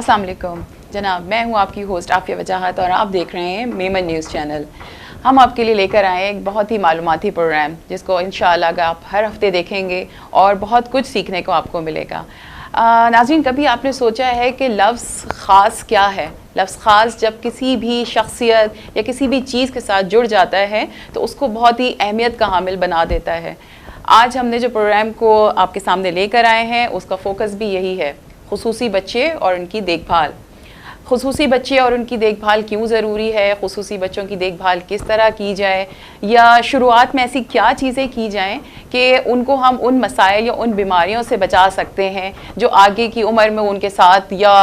अस्सलाम वालेकुम जनाब, मैं हूं आपकी होस्ट आफिया वजाहत और आप देख रहे हैं मेमन न्यूज़ चैनल। हम आपके लिए लेकर आए एक बहुत ही मालूमाती प्रोग्राम जिसको इंशाअल्लाह आप हर हफ्ते देखेंगे और बहुत कुछ सीखने को आपको मिलेगा। नाज़रीन, कभी आपने सोचा है कि लफ्ज़ ख़ास क्या है? लफ्ज़ ख़ास जब किसी भी शख्सियत या किसी भी चीज़ के साथ जुड़ जाता है तो उसको बहुत ही अहमियत का हामिल बना देता है। आज हमने जो प्रोग्राम को आपके सामने लेकर आए हैं उसका फ़ोकस भी यही है, खुसूसी बच्चे और उनकी देखभाल। खुसूसी बच्चे और उनकी देखभाल क्यों ज़रूरी है, खुसूसी बच्चों की देखभाल किस तरह की जाए, या शुरुआत में ऐसी क्या चीज़ें की जाएं कि उनको हम उन मसाइल या उन बीमारियों से बचा सकते हैं जो आगे की उम्र में उनके साथ या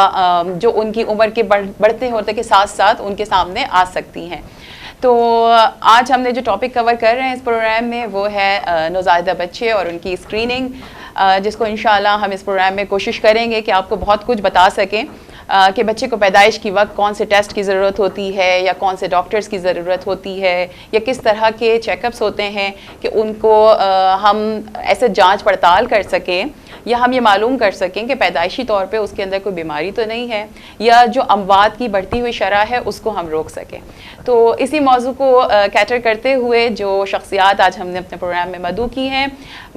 जो उनकी उम्र के बढ़ते होते के साथ साथ उनके सामने आ सकती हैं। तो आज हमने जो टॉपिक कवर कर रहे हैं इस प्रोग्राम में वो है नौज़ायदा बच्चे और उनकी स्क्रीनिंग, जिसको इंशाल्लाह हम इस प्रोग्राम में कोशिश करेंगे कि आपको बहुत कुछ बता सकें कि बच्चे को पैदाइश की वक्त कौन से टेस्ट की ज़रूरत होती है या कौन से डॉक्टर्स की ज़रूरत होती है या किस तरह के चेकअप्स होते हैं कि उनको हम ऐसे जांच पड़ताल कर सकें या हम ये मालूम कर सकें कि पैदाइशी तौर पे उसके अंदर कोई बीमारी तो नहीं है या जो अमवात की बढ़ती हुई शरह है उसको हम रोक सकें। तो इसी मौजू को कैटर करते हुए जो शख्सियात आज हमने अपने प्रोग्राम में मदऊ की हैं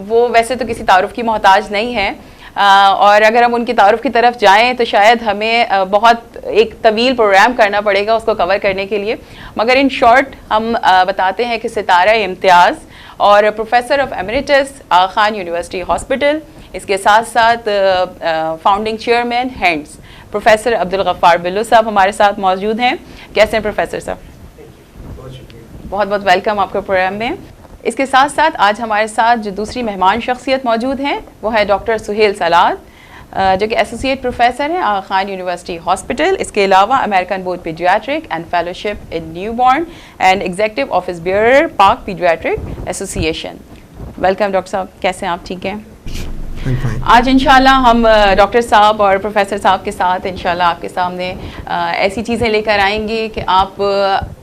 वो वैसे तो किसी तारुफ़ की मोहताज नहीं है, और अगर हम उनकी तारुफ़ की तरफ जाएं तो शायद हमें बहुत एक तवील प्रोग्राम करना पड़ेगा उसको कवर करने के लिए, मगर इन शॉर्ट हम बताते हैं कि सितारा इम्तियाज़ और professor of emeritus Aga Khan university hospital, इसके साथ साथ founding chairman hands professor Abdul Ghaffar Billoo साहब हमारे साथ मौजूद हैं। कैसे हैं प्रोफेसर साहब? बहुत बहुत वेलकम आपके प्रोग्राम में। इसके साथ साथ आज हमारे साथ जो दूसरी मेहमान शख्सियत मौजूद हैं वो है डॉक्टर सुहेल सलाद, जो कि एसोसिएट प्रोफेसर हैं आगा खान यूनिवर्सिटी हॉस्पिटल। इसके अलावा American board paediatric and fellowship in newborn and executive office bearer Pak paediatric association. Welcome doctor साहब, कैसे हैं आप? ठीक हैं? आज इंशाल्लाह हम डॉक्टर साहब और प्रोफेसर साहब के साथ इंशाल्लाह आपके सामने ऐसी चीज़ें लेकर आएंगे कि आप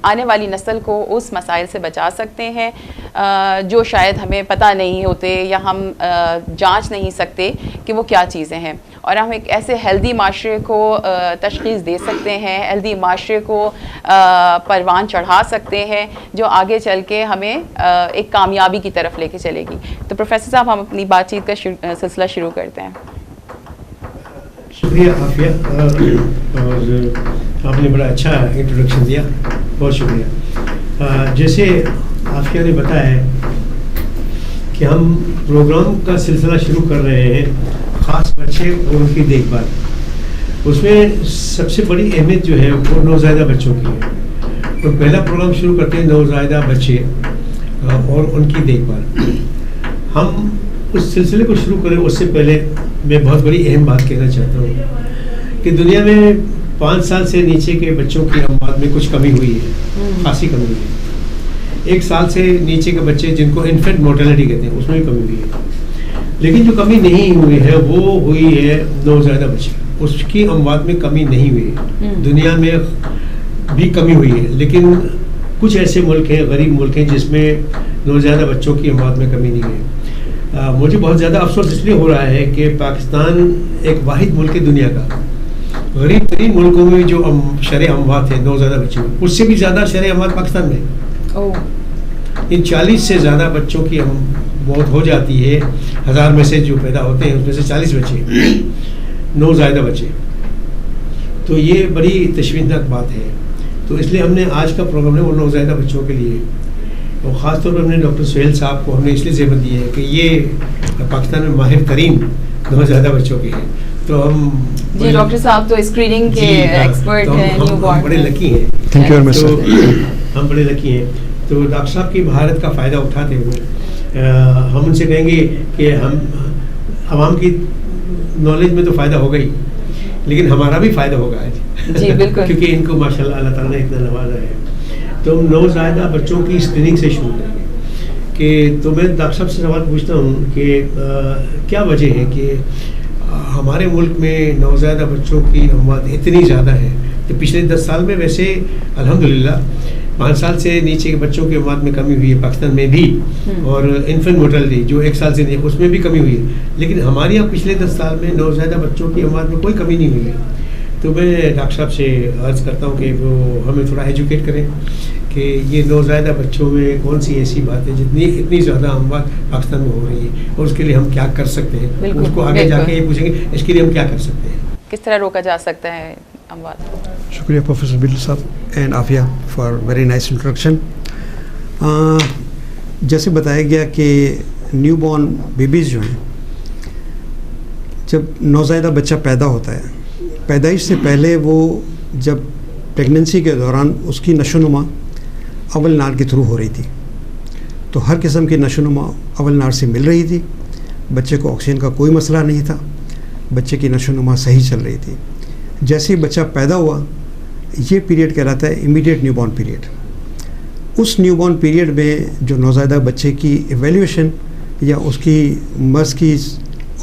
आने वाली नस्ल को उस मसाइल से बचा सकते हैं जो शायद हमें पता नहीं होते या हम जांच नहीं सकते कि वो क्या चीज़ें हैं, और हम एक ऐसे हेल्दी माशरे को तशख़ीस दे सकते हैं, हेल्दी माशरे को परवान चढ़ा सकते हैं जो आगे चल के हमें एक कामयाबी की तरफ लेके चलेगी। तो प्रोफेसर साहब, हम अपनी बातचीत का सिलसिला शुरू करते हैं। शुक्रिया आफिया, और आपने बड़ा अच्छा इंट्रोडक्शन दिया, बहुत शुक्रिया। जैसे आफिया ने बताया है कि हम प्रोग्राम का सिलसिला शुरू कर रहे हैं ख़ास बच्चे और उनकी देखभाल। उसमें सबसे बड़ी अहमियत जो है वो नौज़ायदा बच्चों की है। तो पहला प्रोग्राम शुरू करते हैं नौज़ायदा बच्चे और उनकी देखभाल। हम उस सिलसिले को शुरू करें उससे पहले मैं बहुत बड़ी अहम बात कहना चाहता हूँ कि दुनिया में 5 साल से नीचे के बच्चों की अमवात में कुछ कमी हुई है, खासी कमी हुई है। 1 साल से नीचे के बच्चे जिनको इन्फेंट मोर्टेलिटी कहते हैं उसमें भी कमी हुई है, लेकिन जो कमी नहीं हुई है वो हुई है नौज़ायदा बच्चे, उसकी अमवात में कमी नहीं हुई है। दुनिया में भी कमी हुई है, लेकिन कुछ ऐसे मुल्क हैं, गरीब मुल्क हैं जिसमें नौज़ायदा बच्चों की अमवात में कमी नहीं है। मुझे बहुत ज़्यादा अफसोस इसलिए हो रहा है कि पाकिस्तान एक वाहिद मुल्क है दुनिया का, गरीब तरीन मुल्कों में जो शरह अमवात है नौज़ायदा बच्चों में, उससे भी ज़्यादा शरह अमवात पाकिस्तान में। इन 40 से ज़्यादा बच्चों की मौत हो जाती है 1000 में से जो पैदा होते हैं उसमें से 40 बच्चे नौज़ायदा बच्चे। तो ये बड़ी तशवीशनाक बात है। तो इसलिए हमने आज का प्रोग्राम है वो नौज़ायदा बच्चों के लिए, और ख़ास तौर पर हमने डॉक्टर सुहेल साहब को हमने इसलिए ज़हमत दी है कि ये पाकिस्तान में माहिर तरीन नौज़ायदा बच्चों के हैं। तो हम जी डॉक्टर साहब तो स्क्रीनिंग के एक्सपर्ट हैं, हम बड़े लकी हैं। Thank you very much. हम बड़े लकी हैं। तो डॉक्टर साहब की भारत का फ़ायदा उठाते हुए हम उनसे कहेंगे कि हम आवाम की नॉलेज में तो फ़ायदा होगा ही, लेकिन हमारा भी फ़ायदा होगा आज। जी बिल्कुल क्योंकि इनको माशाल्लाह अल्लाह ताला ने इतना नवाजा है। तो हम नौज़ायदा बच्चों की स्क्रीनिंग से शुरू करेंगे कि तो मैं डॉक्टर साहब से सवाल पूछता हूँ कि क्या वजह है कि हमारे मुल्क में नौज़ायदा बच्चों की अमवात इतनी ज़्यादा है? तो पिछले 10 साल में वैसे अल्हम्दुलिल्लाह 5 साल से नीचे के बच्चों की अमवात में कमी हुई है पाकिस्तान में भी, और इन्फेंट मोर्टेलिटी जो 1 साल से नहीं उसमें भी कमी हुई है, लेकिन हमारे यहाँ पिछले 10 साल में नौज़ायदा बच्चों की अमवात में कोई कमी नहीं हुई है। तो मैं डॉक्टर साहब से अर्ज़ करता हूँ कि वो हमें थोड़ा एजुकेट करें कि ये नौज़ायदा बच्चों में कौन सी ऐसी बात है जितनी इतनी ज़्यादा अमवात पाकिस्तान में हो रही है और उसके लिए हम क्या कर सकते हैं। बिल्कुल, उसको आगे बिल्कुल। जाके ये पूछेंगे इसके लिए हम क्या कर सकते हैं। किस तरह रोका जा सकता है अमवात? शुक्रिया प्रोफेसर बिल्लू साहब and Afia for very nice introduction. जैसे बताया गया कि न्यूबॉर्न बेबीज़ जो हैं, जब नौज़ायदा बच्चा पैदा होता है, पैदाइश से पहले वो जब प्रेगनेंसी के दौरान उसकी नशोनुमा अव्वल नार के थ्रू हो रही थी, तो हर किस्म की नशोनुमा अव्वल नार से मिल रही थी। बच्चे को ऑक्सीजन का कोई मसला नहीं था, बच्चे की नशोनुमा सही चल रही थी। जैसे ही बच्चा पैदा हुआ, ये पीरियड कहलाता है इमीडिएट न्यूबॉर्न पीरियड। उस न्यूबॉर्न पीरियड में जो नौज़ायदा बच्चे की एवेल्यूएशन या उसकी मर्ज़ की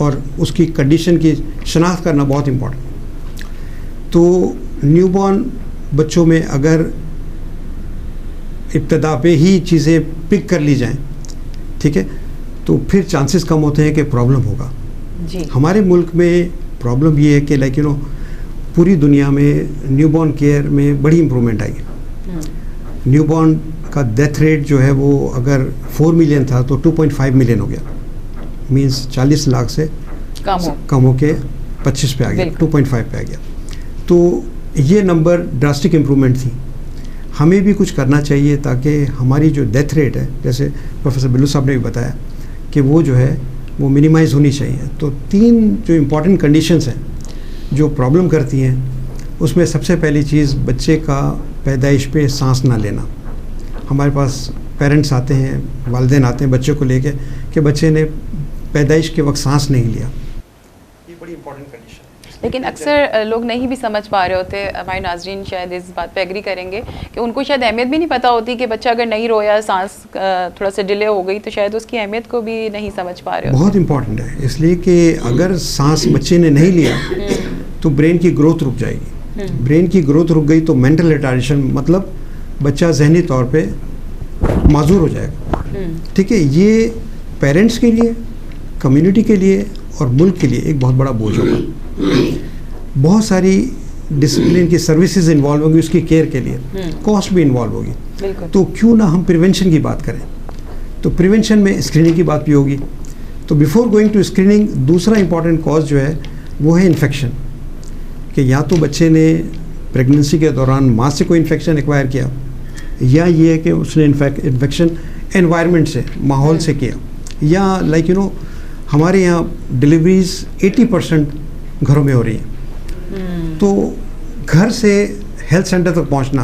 और उसकी कंडीशन की शनाख्त करना बहुत इम्पोर्टेंट। तो न्यूबॉर्न बच्चों में अगर इब्तदा पे ही चीज़ें पिक कर ली जाएं, ठीक है, तो फिर चांसेस कम होते हैं कि प्रॉब्लम होगा। जी। हमारे मुल्क में प्रॉब्लम ये है कि लाइक पूरी दुनिया में न्यूबॉर्न केयर में बड़ी इम्प्रूवमेंट आई है। न्यूबॉर्न का डेथ रेट जो है वो अगर 4 मिलियन था तो 2.5 मिलियन हो गया, मींस 40 लाख से कम हो के 25 पे आ गया, 2.5 पे आ गया। तो ये नंबर ड्रास्टिक इम्प्रूवमेंट थी। हमें भी कुछ करना चाहिए ताकि हमारी जो डेथ रेट है, जैसे प्रोफेसर बिल्लू साहब ने भी बताया कि वो जो है वो मिनिमाइज़ होनी चाहिए। तो 3 जो इम्पॉर्टेंट कंडीशंस हैं जो प्रॉब्लम करती हैं, उसमें सबसे पहली चीज़ बच्चे का पैदाइश पे सांस ना लेना। हमारे पास पेरेंट्स आते हैं, वालिदैन आते हैं बच्चे को लेके कि बच्चे ने पैदाइश के वक्त सांस नहीं लिया। ये बड़ी इंपॉर्टेंट कंडीशन है। लेकिन अक्सर लोग नहीं भी समझ पा रहे होते, हमारे नाज़रीन शायद इस बात पे एग्री करेंगे कि उनको शायद अहमियत भी नहीं पता होती कि बच्चा अगर नहीं रोया, सांस थोड़ा सा डिले हो गई, तो शायद उसकी अहमियत को भी नहीं समझ पा रहे होते। बहुत इंपॉर्टेंट है, इसलिए कि अगर सांस बच्चे ने नहीं लिया तो ब्रेन की ग्रोथ रुक जाएगी। ब्रेन की ग्रोथ रुक गई तो मेंटल रिटार्डेशन, मतलब बच्चा जहनी तौर पे माजूर हो जाएगा। ठीक है, ये पेरेंट्स के लिए, कम्युनिटी के लिए और मुल्क के लिए एक बहुत बड़ा बोझ होगा। बहुत सारी डिसिप्लिन की सर्विसेज इन्वॉल्व होंगी उसकी केयर के लिए, कॉस्ट भी इन्वॉल्व होगी। तो क्यों ना हम प्रिवेंशन की बात करें। तो प्रिवेंशन में स्क्रीनिंग की बात भी होगी। तो बिफोर गोइंग टू स्क्रीनिंग, दूसरा इंपॉर्टेंट कॉज जो है वो है इन्फेक्शन, कि या तो बच्चे ने प्रेगनेंसी के दौरान माँ से कोई इन्फेक्शन एक्वायर किया, या ये है कि उसने इन्फेक्शन एनवायरनमेंट से, माहौल से किया, या लाइक हमारे यहाँ डिलीवरीज 80% घरों में हो रही हैं। तो घर से हेल्थ सेंटर तक पहुँचना,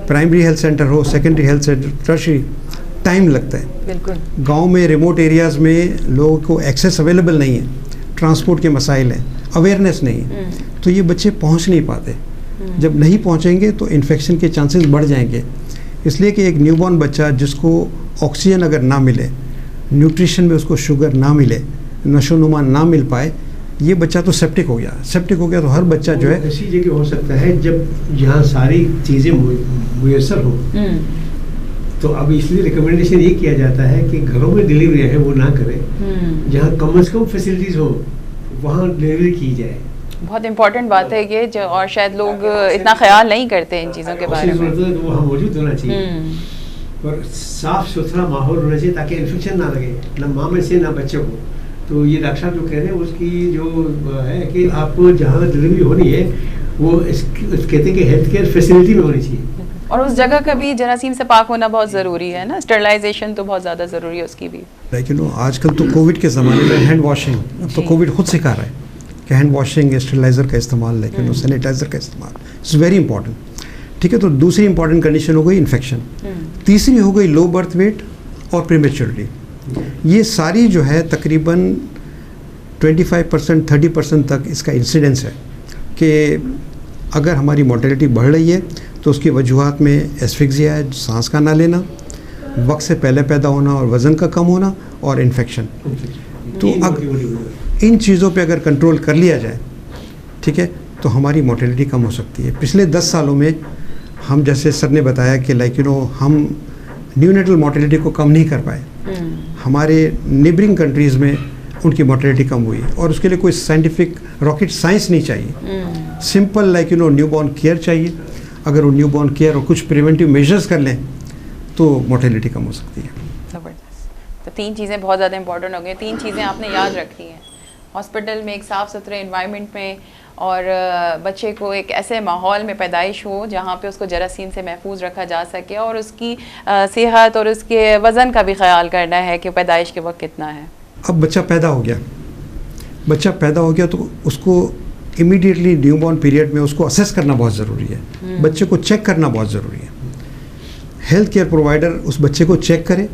प्राइमरी हेल्थ सेंटर हो, secondary health centre, tertiary, time लगता है। बिल्कुल। गांव में रिमोट एरियाज़ में लोगों को एक्सेस अवेलेबल नहीं है, ट्रांसपोर्ट के मसाइल हैं, अवेयरनेस नहीं है, तो ये बच्चे पहुंच नहीं पाते। जब नहीं पहुंचेंगे तो इन्फेक्शन के चांसेस बढ़ जाएंगे। इसलिए कि एक न्यूबॉर्न बच्चा जिसको ऑक्सीजन अगर ना मिले, न्यूट्रिशन में उसको शुगर ना मिले, नशोनुमा ना मिल पाए, ये बच्चा तो सेप्टिक हो गया। सेप्टिक हो गया तो हर बच्चा जो है ऐसी जगह हो सकता है जब यहाँ सारी चीज़ें मुयसर हो। तो अब इसलिए रिकमेंडेशन ये किया जाता है कि घरों में डिलीवरी है वो ना करें, जहाँ कम से कम फैसिलिटीज़ हो वहाँ डिलीवरी की जाए। बहुत इंपॉर्टेंट बात है ये, जो और शायद लोग इतना ख्याल नहीं करते इन चीज़ों के बारे में। तो वहाँ मौजूद होना चाहिए और साफ सुथरा माहौल होना चाहिए ताकि इन्फेक्शन ना लगे, ना माँ में से ना बच्चे को। तो ये डॉक्टर साहब जो कह रहे हैं उसकी जो है कि आपको जहाँ डिलीवरी होनी है वो कहते हैं कि हेल्थ केयर फैसिलिटी में होनी चाहिए, और उस जगह का भी जरासीम से पाक होना बहुत ज़रूरी है ना, स्टरलाइजेशन तो बहुत ज़्यादा ज़रूरी है उसकी भी। लेकिन आजकल तो कोविड के ज़माने में हैंड वॉशिंग, तो कोविड खुद सिखा रहा है कि हैंड वॉशिंग, स्टरलाइज़र का इस्तेमाल, लेकिन सैनिटाइज़र का इस्तेमाल इट्स वेरी इंपॉर्टेंट। ठीक है, तो दूसरी इंपॉर्टेंट कंडीशन हो गई इन्फेक्शन। तीसरी हो गई लो बर्थ वेट और प्रीमेच्योरिटी। ये सारी जो है तकरीबन 25% 30% तक इसका इंसिडेंस है कि अगर हमारी मोर्टेलिटी बढ़ रही है तो उसकी वजूहात में एस्फिक्सिया है, सांस का ना लेना, वक्त से पहले पैदा होना और वज़न का कम होना, और इन्फेक्शन। तो अगर इन चीज़ों पे अगर कंट्रोल कर लिया जाए, ठीक है, तो हमारी मोर्टेलिटी कम हो सकती है। पिछले 10 सालों में हम, जैसे सर ने बताया कि हम न्यूनेटल मोर्टेलिटी को कम नहीं कर पाए। हमारे नेबरिंग कंट्रीज़ में उनकी मोर्टेलिटी कम हुई। और उसके लिए कोई साइंटिफिक रॉकेट साइंस नहीं चाहिए, सिंपल लाइक न्यूबॉर्न केयर चाहिए। अगर वो न्यूबॉर्न केयर और कुछ प्रिवेंटिव मेजर्स कर लें तो मोर्टेलिटी कम हो सकती है। ज़बरदस्त। तो 3 चीज़ें बहुत ज़्यादा इंपॉर्टेंट हो गई, 3 चीज़ें आपने याद रखी हैं हॉस्पिटल में, एक साफ़ सुथरे इन्वायरमेंट में, और बच्चे को एक ऐसे माहौल में पैदाइश हो जहाँ पे उसको जरासीम से महफूज रखा जा सके, और उसकी सेहत और उसके वज़न का भी ख्याल करना है कि पैदाइश के वक्त कितना है। अब बच्चा पैदा हो गया तो उसको इमीडिएटली न्यूबॉर्न पीरियड में उसको असेस करना बहुत ज़रूरी है, बच्चे को चेक करना बहुत ज़रूरी है। हेल्थ केयर प्रोवाइडर उस बच्चे को चेक करे,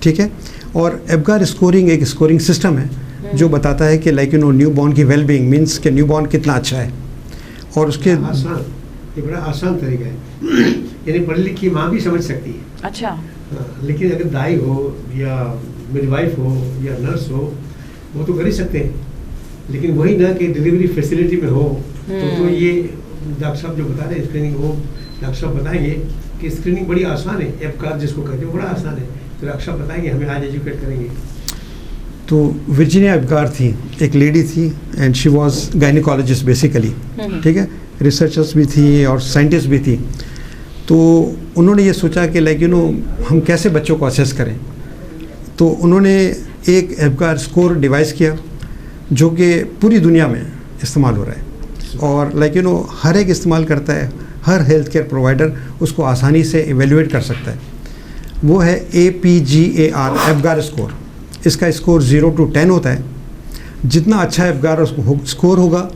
ठीक है। और एबगार स्कोरिंग एक स्कोरिंग सिस्टम है जो बताता है कि लाइक न्यूबॉर्न की वेलबींग मीन्स कि न्यूबॉर्न कितना अच्छा है। और उसके आसान, ये बड़ा आसान तरीका है, यानी पढ़ी लिखी माँ भी समझ सकती है। अच्छा। लेकिन अगर दाई हो या मिडवाइफ हो या नर्स हो, वो तो कर ही सकते हैं, लेकिन वही ना कि डिलीवरी फैसिलिटी में हो तो ये डॉक्टर साहब जो बता रहे हैं स्क्रीनिंग, वो डॉक्टर साहब बताएंगे कि स्क्रीनिंग बड़ी आसान है, एबगार जिसको कहते हैं बड़ा आसान है, तो डॉक्टर साहब बताएंगे, हमें आज एजुकेट करेंगे। तो वर्जीनिया एबगार थी, एक लेडी थी and she was gynaecologist basically, ठीक है। रिसर्चर्स भी थी और साइंटिस्ट भी थी। तो उन्होंने ये सोचा कि लाइक हम कैसे बच्चों को असेस करें। तो उन्होंने एक एबगार स्कोर डिवाइस किया जो कि पूरी दुनिया में इस्तेमाल हो रहा है, और लाइक हर एक इस्तेमाल करता है, हर हेल्थ केयर प्रोवाइडर उसको आसानी से इवेलुएट कर सकता है। वो है APGAR एबगार स्कोर। इसका स्कोर 0 to 10 होता है। जितना अच्छा एबगार स्कोर होगा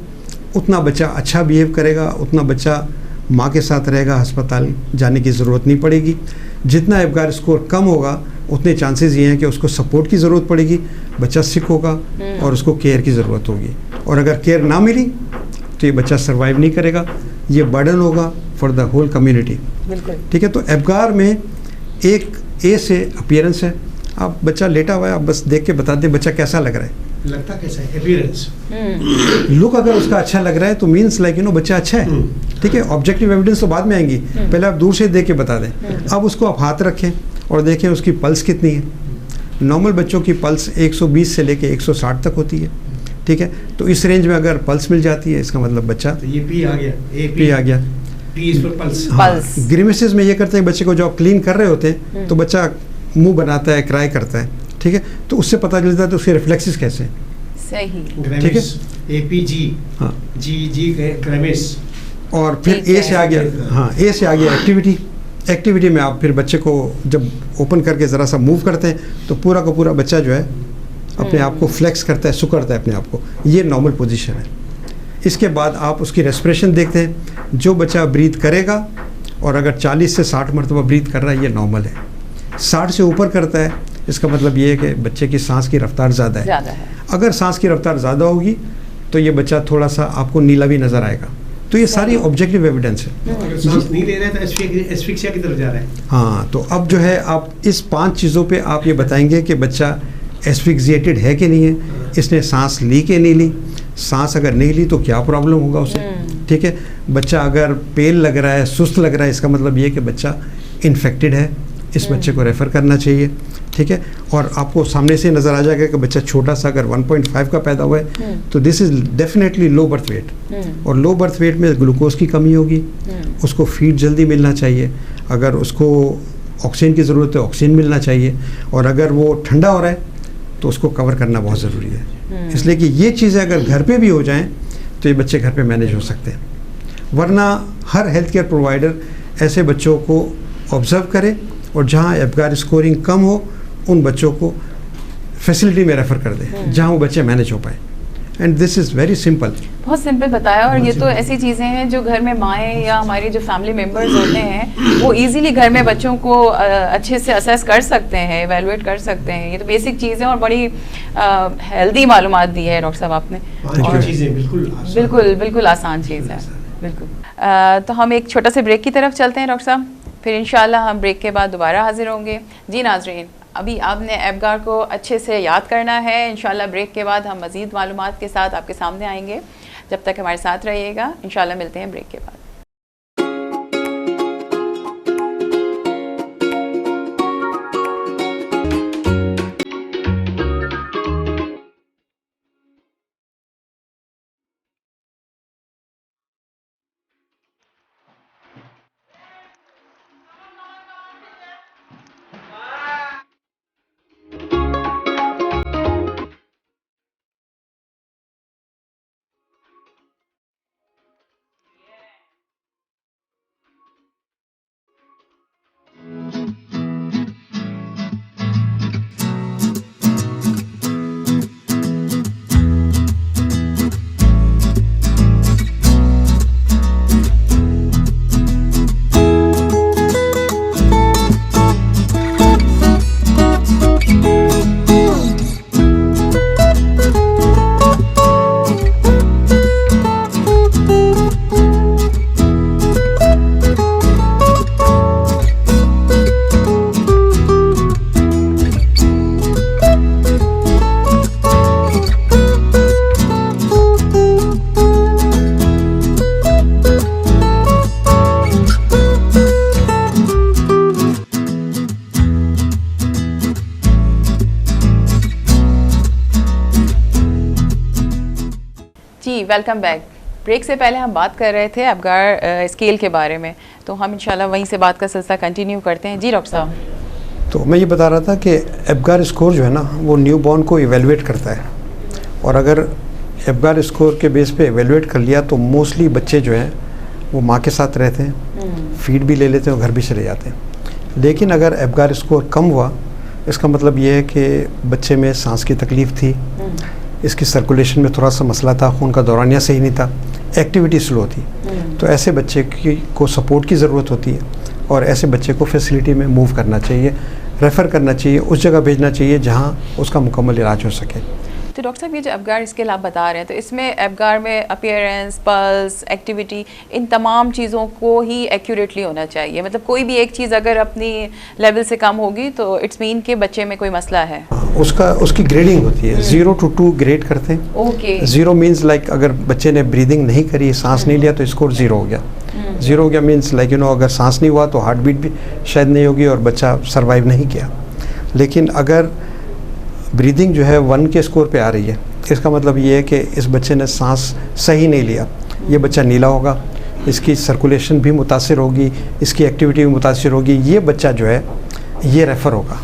उतना बच्चा अच्छा बिहेव करेगा, उतना बच्चा माँ के साथ रहेगा, अस्पताल जाने की ज़रूरत नहीं पड़ेगी। जितना एबगार स्कोर कम होगा उतने चांसेस ये हैं कि उसको सपोर्ट की ज़रूरत पड़ेगी, बच्चा सिक होगा और उसको केयर की ज़रूरत होगी, और अगर केयर ना मिली तो ये बच्चा सर्वाइव नहीं करेगा, ये बर्डन होगा फॉर द होल कम्युनिटी। ठीक है। तो एबगार में एक ए से अपीयरेंस है, आप बच्चा लेटा हुआ है, आप बस देख के बता दें बच्चा कैसा लग रहा है, लगता कैसा है, अपीयरेंस लुक अगर उसका अच्छा लग रहा है तो मीन्स लाइक बच्चा अच्छा है, ठीक है। ऑब्जेक्टिव एविडेंस तो बाद में आएंगी, पहले आप दूर से देख के बता दें। अब उसको आप हाथ रखें और देखें उसकी पल्स कितनी है। नॉर्मल बच्चों की पल्स 120 से लेके 160 तक होती है, ठीक है। तो इस रेंज में अगर पल्स मिल जाती है इसका मतलब बच्चा, तो ये पी आ गया, पी आ गया, P is for pulse. Pulse grimaces में ये करते हैं बच्चे को, जो आप क्लीन कर रहे होते हैं तो बच्चा मुंह बनाता है, क्राई करता है, ठीक है। तो उससे पता चलता है तो उसके रिफ्लेक्सेस कैसे हैं। सही, ठीक है। APG, हाँ, जी ग्रेमिस। और फिर ए से आ गया, हाँ ए से आ गया एक्टिविटी। एक्टिविटी में आप फिर बच्चे को जब ओपन करके ज़रा सा मूव करते हैं तो पूरा का पूरा बच्चा जो है अपने आप को फ्लेक्स करता है, सुकड़ता है अपने आप को, ये नॉर्मल पोजीशन है। इसके बाद आप उसकी रेस्पिरेशन देखते हैं, जो बच्चा ब्रीथ करेगा और अगर 40 से 60 मरतबा ब्रीथ कर रहा है ये नॉर्मल है। 60 से ऊपर करता है इसका मतलब ये है कि बच्चे की सांस की रफ्तार ज़्यादा है। अगर सांस की रफ्तार ज़्यादा होगी तो ये बच्चा थोड़ा सा आपको नीला भी नज़र आएगा। तो ये सारी ऑब्जेक्टिव एविडेंस है। अगर सांस नहीं ले रहा है तो एस्फिक्सिया की तरफ जा रहा है। हाँ, तो अब जो है आप इस 5 चीज़ों पे आप ये बताएंगे कि बच्चा एस्फिक्सिएटेड है कि नहीं है, इसने सांस ली कि नहीं ली, सांस अगर नहीं ली तो क्या प्रॉब्लम होगा उसे, ठीक है। बच्चा अगर पेल लग रहा है, सुस्त लग रहा है, इसका मतलब ये कि बच्चा इन्फेक्टेड है, इस बच्चे को रेफ़र करना चाहिए, ठीक है। और आपको सामने से नज़र आ जाएगा कि बच्चा छोटा सा अगर 1.5 का पैदा हुआ है तो this is definitely low birth weight, और लो बर्थ वेट में ग्लूकोज की कमी होगी, उसको फीड जल्दी मिलना चाहिए, अगर उसको ऑक्सीजन की ज़रूरत है ऑक्सीजन मिलना चाहिए, और अगर वो ठंडा हो रहा है तो उसको कवर करना बहुत ज़रूरी है। इसलिए कि ये चीज़ें अगर घर पे भी हो जाएं तो ये बच्चे घर पे मैनेज हो सकते हैं, वरना हर हेल्थ केयर प्रोवाइडर ऐसे बच्चों को ऑब्ज़र्व करे और जहाँ एबगार स्कोरिंग कम हो उन बच्चों को फैसिलिटी में रेफ़र कर दे जहाँ वो बच्चे मैनेज हो पाए। And this is very simple, बहुत सिंपल बताया। और ये तो ऐसी चीज़ें हैं जो घर में माएँ या हमारे जो फैमिली मेम्बर्स होते हैं वो इजीली घर में बच्चों को अच्छे से असेस कर सकते हैं, एवेलुएट कर सकते हैं। ये तो बेसिक चीज़ें और बड़ी हेल्दी मालूमात दी है डॉक्टर साहब आपने। और चीज़ें बिल्कुल आसान चीज़ है, बिल्कुल। तो हम एक छोटा सा ब्रेक की तरफ चलते हैं डॉक्टर साहब, फिर इंशाल्लाह हम ब्रेक के बाद दोबारा हाजिर होंगे। जी नाज़रीन, अभी आपने एबगार को अच्छे से याद करना है। इंशाल्लाह ब्रेक के बाद हम मज़ीद मालूमात के साथ आपके सामने आएंगे। जब तक हमारे साथ रहिएगा, इंशाल्लाह मिलते हैं ब्रेक के बाद। जी वेलकम बैक। ब्रेक से पहले हम बात कर रहे थे एबगार स्केल के बारे में, तो हम इंशाल्लाह वहीं से बात का सिलसिला कंटिन्यू करते हैं। जी डॉक्टर साहब। तो मैं ये बता रहा था कि एबगार स्कोर जो है ना वो न्यूबॉर्न को इवेलुएट करता है, और अगर एबगार स्कोर के बेस पे इवेलुएट कर लिया तो मोस्टली बच्चे जो हैं वो माँ के साथ रहते हैं, फीड भी ले लेते हैं और घर भी चले जाते हैं। लेकिन अगर एबगार स्कोर कम हुआ, इसका मतलब ये है कि बच्चे में सांस की तकलीफ़ थी, इसकी सर्कुलेशन में थोड़ा सा मसला था, खून का दौरानिया सही नहीं था, एक्टिविटी स्लो थी, तो ऐसे बच्चे को सपोर्ट की ज़रूरत होती है और ऐसे बच्चे को फैसिलिटी में मूव करना चाहिए, रेफ़र करना चाहिए, उस जगह भेजना चाहिए जहाँ उसका मुकम्मल इलाज हो सके। तो डॉक्टर साहब ये जो एबगार स्केल आप बता रहे हैं, तो इसमें एबगार में अपीयरेंस, पल्स, एक्टिविटी, इन तमाम चीज़ों को ही एक्यूरेटली होना चाहिए। मतलब कोई भी एक चीज़ अगर अपनी लेवल से कम होगी तो इट्स मीन के बच्चे में कोई मसला है। उसकी ग्रेडिंग होती है, 0 to 2 ग्रेड करते हैं। ओके। 0 मीन्स लाइक अगर बच्चे ने ब्रीदिंग नहीं करी, सांस नहीं लिया, तो स्कोर 0 हो गया। 0 हो गया मीन्स लाइक अगर सांस नहीं हुआ तो हार्ट बीट भी शायद नहीं होगी और बच्चा सर्वाइव नहीं किया। लेकिन अगर ब्रीदिंग जो है 1 के स्कोर पे आ रही है, इसका मतलब ये है कि इस बच्चे ने सांस सही नहीं लिया, ये बच्चा नीला होगा, इसकी सर्कुलेशन भी मुतासिर होगी, इसकी एक्टिविटी भी मुतासिर होगी, ये बच्चा जो है ये रेफ़र होगा।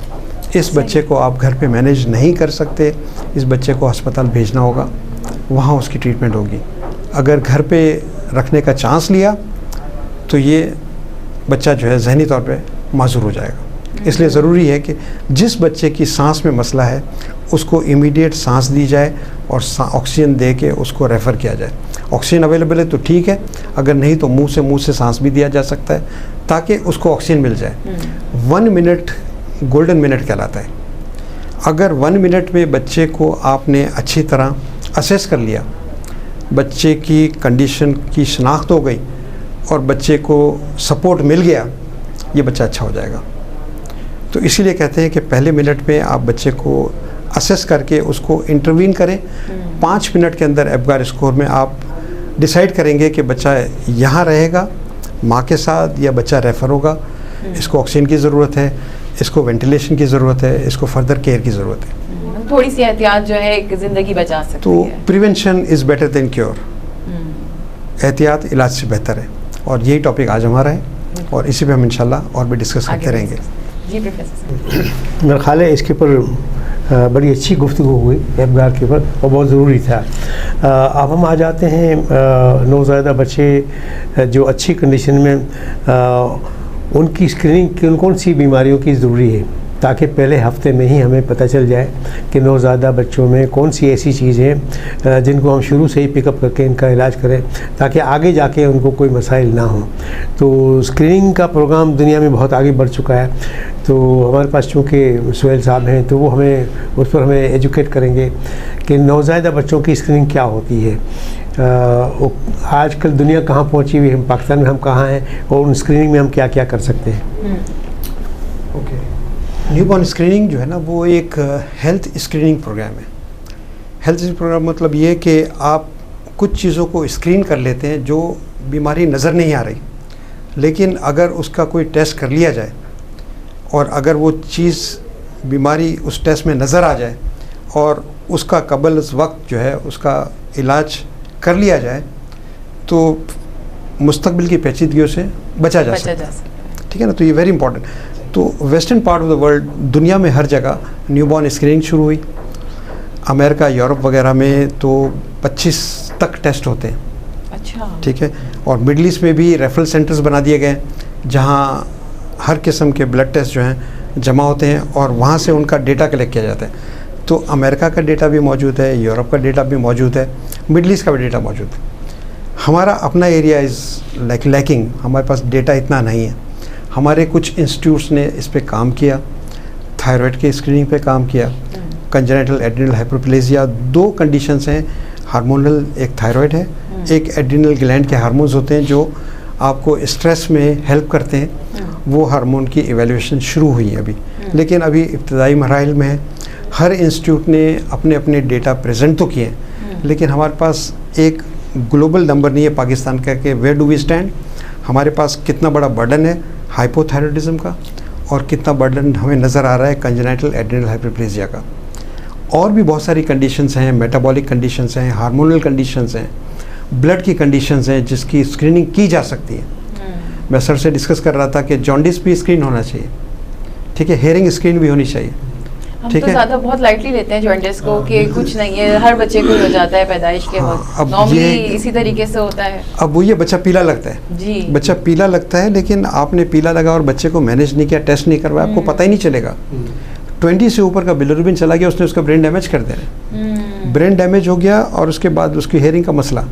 इस बच्चे को आप घर पे मैनेज नहीं कर सकते, इस बच्चे को अस्पताल भेजना होगा, वहाँ उसकी ट्रीटमेंट होगी। अगर घर पे रखने का चांस लिया तो ये बच्चा जो है जहनी तौर पे माजूर हो जाएगा। इसलिए ज़रूरी है कि जिस बच्चे की सांस में मसला है उसको इमीडिएट सांस दी जाए और ऑक्सीजन दे के उसको रेफ़र किया जाए। ऑक्सीजन अवेलेबल है तो ठीक है, अगर नहीं तो मुंह से सांस भी दिया जा सकता है ताकि उसको ऑक्सीजन मिल जाए। 1 मिनट गोल्डन मिनट कहलाता है। अगर 1 मिनट में बच्चे को आपने अच्छी तरह असेस कर लिया, बच्चे की कंडीशन की शनाख्त हो गई और बच्चे को सपोर्ट मिल गया, ये बच्चा अच्छा हो जाएगा। तो इसीलिए कहते हैं कि पहले मिनट में आप बच्चे को असेस करके उसको इंटरवीन करें। 5 मिनट के अंदर एबगार स्कोर में आप डिसाइड करेंगे कि बच्चा यहाँ रहेगा माँ के साथ या बच्चा रेफ़र होगा, इसको ऑक्सीजन की ज़रूरत है, इसको वेंटिलेशन की ज़रूरत है, इसको फर्दर केयर की ज़रूरत है। थोड़ी सी एहतियात जो है एक ज़िंदगी बचा सकती तो है। Prevention is better than cure. एहतियात इलाज से बेहतर है, और यही टॉपिक आज हमारा है और इसी पे हम इंशाल्लाह और भी डिस्कस करते रहेंगे। जी प्रोफेसर। मेरा ख्याल है इसके ऊपर बड़ी अच्छी गुफ्तगू हुई एबगार के ऊपर और बहुत ज़रूरी था। अब हम आ जाते हैं नौज़ायदा बच्चे जो अच्छी कंडीशन में उनकी स्क्रीनिंग कौन सी बीमारियों की ज़रूरी है, ताकि पहले हफ्ते में ही हमें पता चल जाए कि नौज़ायदा बच्चों में कौन सी ऐसी चीज़ें हैं जिनको हम शुरू से ही पिकअप करके इनका इलाज करें ताकि आगे जाके उनको कोई मसाइल ना हो। तो स्क्रीनिंग का प्रोग्राम दुनिया में बहुत आगे बढ़ चुका है, तो हमारे पास चूँकि सुहेल साहब हैं तो वो हमें उस पर हमें एजुकेट करेंगे कि नौज़ायदा बच्चों की स्क्रीनिंग क्या होती है, आजकल दुनिया कहाँ पहुँची हुई है, पाकिस्तान में हम कहाँ हैं और उन स्क्रीनिंग में हम क्या क्या कर सकते हैं। ओके, न्यूबॉर्न स्क्रीनिंग जो है ना वो एक हेल्थ स्क्रीनिंग प्रोग्राम है। हेल्थ स्क्रीनिंग प्रोग्राम मतलब ये है कि आप कुछ चीज़ों को स्क्रीन कर लेते हैं जो बीमारी नज़र नहीं आ रही, लेकिन अगर उसका कोई टेस्ट कर लिया जाए और अगर वो चीज़ बीमारी उस टेस्ट में नज़र आ जाए और उसका कबल वक्त जो है उसका इलाज कर लिया जाए तो मुस्तकबिल की पेचीदगियों से बचा जा सकता है। ठीक है ना, तो ये वेरी इंपॉर्टेंट। तो western part of the world, दुनिया में हर जगह न्यूबॉर्न स्क्रीनिंग शुरू हुई। अमेरिका, यूरोप वगैरह में तो 25 तक टेस्ट होते हैं। अच्छा। ठीक है, और मिडल ईस्ट में भी रेफरल सेंटर्स बना दिए गए जहाँ हर किस्म के ब्लड टेस्ट जो हैं जमा होते हैं और वहाँ से उनका डेटा कलेक्ट किया जाता है। तो अमेरिका का डेटा भी मौजूद है, यूरोप का डेटा भी मौजूद है, मिडल ईस्ट का भी डेटा मौजूद है। हमारा अपना एरिया इज़ लैकिंग, हमारे पास डेटा इतना नहीं है। हमारे कुछ इंस्टीट्यूट्स ने इस पे काम किया, थायराइड के स्क्रीनिंग पे काम किया, कंजेनिटल एड्रिनल हाइपरप्लेजिया, 2 कंडीशंस हैं, हार्मोनल, एक थायराइड है, एक एड्रिनल ग्लैंड के हार्मोन्स होते हैं जो आपको स्ट्रेस में हेल्प करते हैं। वो हार्मोन की इवैल्यूएशन शुरू हुई है अभी, लेकिन अभी इब्तदाई मराहिल में है। हर इंस्टीट्यूट ने अपने अपने डेटा प्रेजेंट तो किए हैं, लेकिन हमारे पास एक ग्लोबल नंबर नहीं है पाकिस्तान का कि वेयर डू वी स्टैंड, हमारे पास कितना बड़ा बर्डन है हाइपोथायराइडिज्म का और कितना बर्डन हमें नज़र आ रहा है कंजेनिटल एड्रिनल हाइपरप्लेजिया का। और भी बहुत सारी कंडीशंस हैं, मेटाबॉलिक कंडीशंस हैं, हार्मोनल कंडीशंस हैं, ब्लड की कंडीशंस हैं जिसकी स्क्रीनिंग की जा सकती है। मैं सर से डिस्कस कर रहा था कि जॉन्डिस भी स्क्रीन होना चाहिए, ठीक है, हेयरिंग स्क्रीन भी होनी चाहिए। हम तो ज़्यादा बहुत लाइटली लेते हैं जॉन्डिस को कि कुछ नहीं है, हर बच्चे को हो जाता है पैदाइश के वक्त, नॉर्मली इसी तरीके से होता है। अब वो ये बच्चा पीला लगता है जी, बच्चा पीला लगता है, लेकिन आपने पीला लगा और बच्चे को मैनेज नहीं किया, टेस्ट नहीं करवाया, आपको पता ही नहीं चलेगा। 20 से ऊपर का बिलिरुबिन चला गया, उसने उसका ब्रेन डैमेज कर देना, ब्रेन डैमेज हो गया और उसके बाद उसकी हेयरिंग का मसला।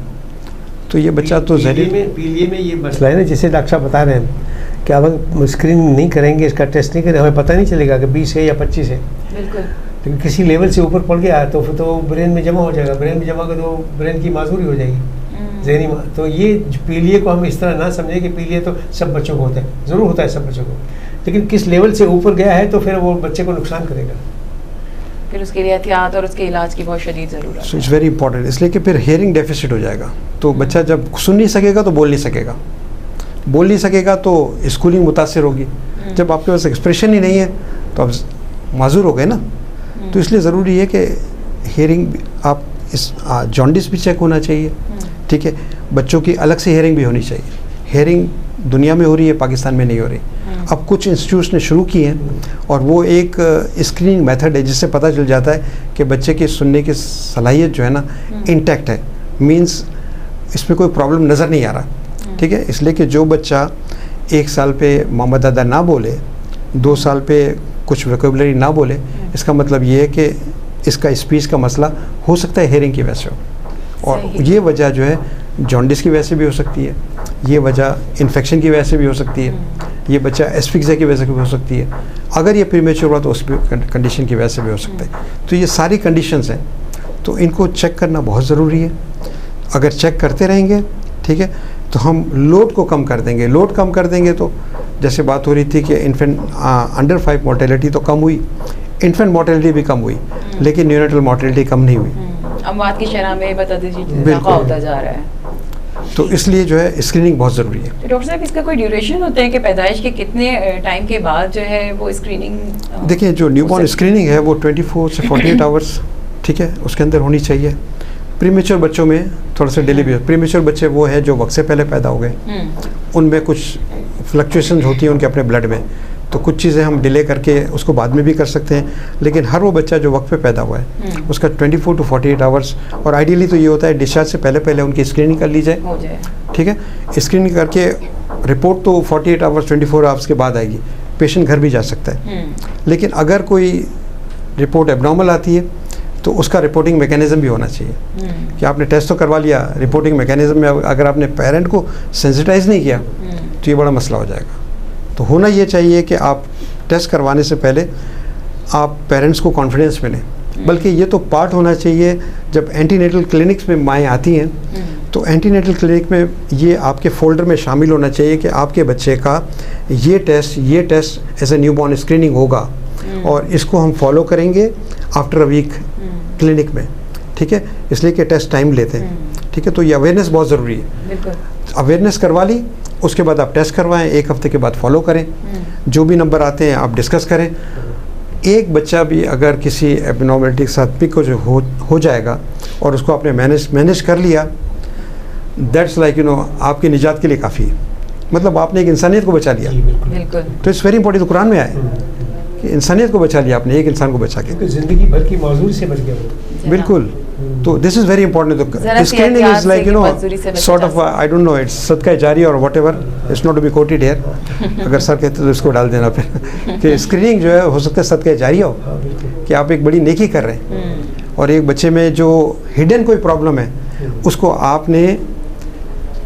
तो ये बच्चा तो पीलिए में ये मसला है ना, जैसे डॉक्टर साहब बता रहे हैं कि अब हम स्क्रीन नहीं करेंगे, इसका टेस्ट नहीं करेंगे, हमें पता नहीं चलेगा कि 20 है या 25 है। बिल्कुल। लेकिन किसी लेवल से ऊपर पड़ गया तो फिर तो ब्रेन में जमा हो जाएगा, ब्रेन में जमा कर तो ब्रेन की माजूरी हो जाएगी, जहनी तो ये पीलिए को हम इस तरह ना समझें कि पीलिए तो सब बच्चों को होता है, ज़रूर होता है सब बच्चों को, लेकिन किस लेवल से ऊपर गया है तो फिर वो बच्चे को नुकसान करेगा, फिर उसके लिए एहतियात और उसके इलाज की बहुत शदीद ज़रूरत है। सो इट्स वेरी इंपॉर्टेंट, इसलिए कि फिर हेयरिंग डेफिसिट हो जाएगा। तो बच्चा जब सुन नहीं सकेगा तो बोल नहीं सकेगा, बोल नहीं सकेगा तो स्कूलिंग मुतासिर होगी। जब आपके पास एक्सप्रेशन ही नहीं है तो आप माजूर हो गए ना। तो इसलिए ज़रूरी है कि हेयरिंग आप इस जॉन्डिस भी चेक होना चाहिए, ठीक है, बच्चों की अलग से हेयरिंग भी होनी चाहिए। हेयरिंग दुनिया में हो रही है, पाकिस्तान में नहीं हो रही। अब कुछ इंस्टीट्यूट्स ने शुरू किए हैं और वो एक स्क्रीनिंग मेथड है जिससे पता चल जाता है कि बच्चे की सुनने की सलाहियत जो है ना इंटैक्ट है, मींस इसमें कोई प्रॉब्लम नज़र नहीं आ रहा, ठीक है। इसलिए कि जो बच्चा 1 साल पे मामा दादा ना बोले, 2 साल पे कुछ वोकैबुलरी ना बोले, इसका मतलब ये है कि इसका स्पीच का मसला हो सकता है हेयरिंग की वजह से हो। और ये वजह जो है जॉन्डिस की वजह से भी हो सकती है, ये वजह इन्फेक्शन की वजह से भी हो सकती है, ये बच्चा एस्फिक्सिया की वजह से भी हो सकती है। अगर ये प्रीमेच्योर हुआ तो उस कंडीशन की वजह से भी हो सकता है। तो ये सारी कंडीशंस हैं, तो इनको चेक करना बहुत ज़रूरी है। अगर चेक करते रहेंगे, ठीक है, तो हम लोड को कम कर देंगे। लोड कम कर देंगे तो जैसे बात हो रही थी कि इन्फेंट अंडर 5 मोर्टेलिटी तो कम हुई, इन्फेंट मोर्टेलिटी भी कम हुई, लेकिन न्यूनेटल मोर्टेलिटी कम नहीं हुई। अमवात की शरह में बता दीजिए इजाफा होता जा रहा है, तो इसलिए जो है स्क्रीनिंग बहुत ज़रूरी है। तो डॉक्टर साहब इसका कोई ड्यूरेशन होता है कि पैदाइश के कितने टाइम के बाद जो है वो स्क्रीनिंग? देखिए जो न्यूबॉर्न स्क्रीनिंग है वो 24 से 48 आवर्स, ठीक है, उसके अंदर होनी चाहिए। प्रीमेच्योर बच्चों में थोड़ा सा डिले भी हो। प्रीमेच्योर बच्चे वो है जो वक्त से पहले पैदा हो गए, उनमें कुछ फ्लक्चुएशन होती हैं उनके अपने ब्लड में, तो कुछ चीज़ें हम डिले करके उसको बाद में भी कर सकते हैं। लेकिन हर वो बच्चा जो वक्त पे पैदा हुआ है उसका 24 to 48 आवर्स, और आइडियली तो ये होता है डिस्चार्ज से पहले पहले उनकी स्क्रीनिंग कर ली जाए, ठीक है। स्क्रीनिंग करके रिपोर्ट तो 48 आवर्स 24 आवर्स के बाद आएगी, पेशेंट घर भी जा सकता है। लेकिन अगर कोई रिपोर्ट एबनॉर्मल आती है तो उसका रिपोर्टिंग मैकेनिज़्म भी होना चाहिए कि आपने टेस्ट तो करवा लिया, रिपोर्टिंग मैकेनिज़्म में अगर आपने पेरेंट को सेंसिटाइज नहीं किया तो ये बड़ा मसला हो जाएगा। तो होना ये चाहिए कि आप टेस्ट करवाने से पहले आप पेरेंट्स को कॉन्फिडेंस में लें, बल्कि ये तो पार्ट होना चाहिए जब एंटीनेटल क्लिनिक्स में माएँ आती हैं तो एंटीनेटल क्लिनिक में ये आपके फोल्डर में शामिल होना चाहिए कि आपके बच्चे का ये test as a newborn screening होगा और इसको हम फॉलो करेंगे आफ्टर अ वीक क्लिनिक में, ठीक है, इसलिए कि टेस्ट टाइम लेते हैं, ठीक है। तो ये अवेयरनेस बहुत ज़रूरी है। अवेयरनेस करवा ली, उसके बाद आप टेस्ट करवाएं, 1 हफ्ते के बाद फॉलो करें, जो भी नंबर आते हैं आप डिस्कस करें। एक बच्चा भी अगर किसी एबनॉर्मलिटी के साथ पिक हो जाएगा और उसको आपने मैनेज कर लिया, दैट्स लाइक आपकी निजात के लिए काफ़ी है, मतलब आपने एक इंसानियत को बचा लिया। बिल्कुल। तो इट्स वेरी इंपॉर्टेंट, तो कुरान में आए कि इंसानियत को बचा लिया आपने, एक इंसान को बचा के, ज़िंदगी भर की मौजूद से बच गया वो। बिल्कुल। तो दिस इज़ वेरी इंपॉर्टेंट। तो screening is like sort of I don't know, it's सदका जारिया और whatever, it's not to be quoted here. अगर सर कहते तो इसको डाल देना फिर कि स्क्रीनिंग जो है हो सकता है सदका जारिया हो, कि आप एक बड़ी नेकी कर रहे हैं और एक बच्चे में जो हिडन कोई प्रॉब्लम है उसको आपने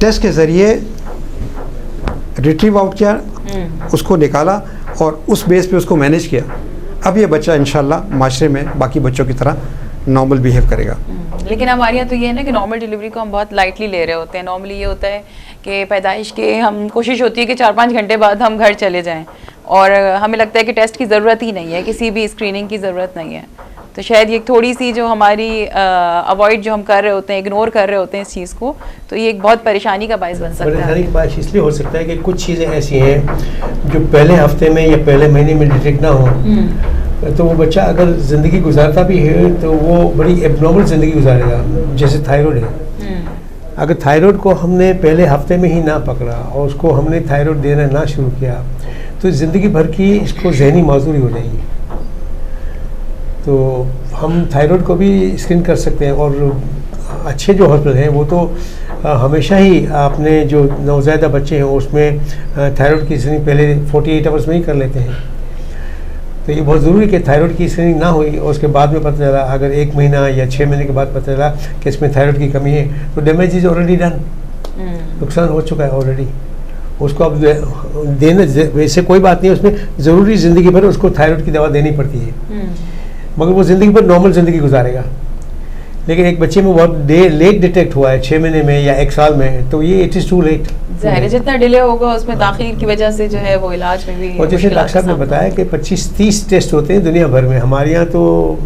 टेस्ट के ज़रिए रिट्रीव आउट किया, उसको निकाला और उस बेस पे उसको मैनेज किया। अब ये बच्चा इंशाल्लाह माशरे में बाकी बच्चों की तरह नॉर्मल बिहेव करेगा। लेकिन हमारे यहाँ तो ये है ना कि नॉर्मल डिलीवरी को हम बहुत लाइटली ले रहे होते हैं। नॉर्मली ये होता है कि पैदाइश के हम कोशिश होती है कि 4-5 घंटे बाद हम घर चले जाएं और हमें लगता है कि टेस्ट की ज़रूरत ही नहीं है, किसी भी स्क्रीनिंग की ज़रूरत नहीं है। तो शायद ये थोड़ी सी जो हमारी अवॉइड जो हम कर रहे होते हैं, इग्नोर कर रहे होते हैं इस चीज़ को, तो ये एक बहुत परेशानी का बायस बन सकता है। परेशानी का बायस इसलिए हो सकता है कि कुछ चीज़ें ऐसी हैं जो पहले हफ्ते में या पहले महीने में डिटेक्ट ना हो तो वो बच्चा अगर ज़िंदगी गुजारता भी है तो वो बड़ी एबनॉर्मल ज़िंदगी गुजारेगा। जैसे थायराइड है, अगर थायराइड को हमने पहले हफ्ते में ही ना पकड़ा और उसको हमने थायराइड देना ना शुरू किया तो ज़िंदगी भर की इसको जहनी माजूरी हो जाएगी। तो हम थायराइड को भी स्क्रीन कर सकते हैं, और अच्छे जो हॉस्पिटल हैं वो तो हमेशा ही अपने जो नवज़ायदा बच्चे हैं उसमें थायराइड की स्क्रीनिंग पहले 48 आवर्स में ही कर लेते हैं। तो ये बहुत ज़रूरी है कि थायराइड की स्क्रीनिंग ना हुई और उसके बाद में पता चला, अगर 1 महीना या 6 महीने के बाद पता चला कि इसमें थायराइड की कमी है, तो डैमेज इज़ ऑलरेडी डन, नुकसान हो चुका है ऑलरेडी। उसको अब देने वैसे कोई बात नहीं है, उसमें ज़रूरी ज़िंदगी भर उसको थायराइड की दवा देनी पड़ती है, मगर वो ज़िंदगी भर नॉर्मल ज़िंदगी गुजारेगा। लेकिन एक बच्चे में बहुत लेट डिटेक्ट हुआ है, 6 महीने में या 1 साल में, तो ये इट इज़ टू लेट। ज़ाहिर है जितना डिले होगा उसमें दाखिल की वजह से जो है वो इलाज में भी। और जैसे डॉक्टर साहब ने बताया कि 25-30 टेस्ट होते हैं दुनिया भर में, हमारे यहाँ तो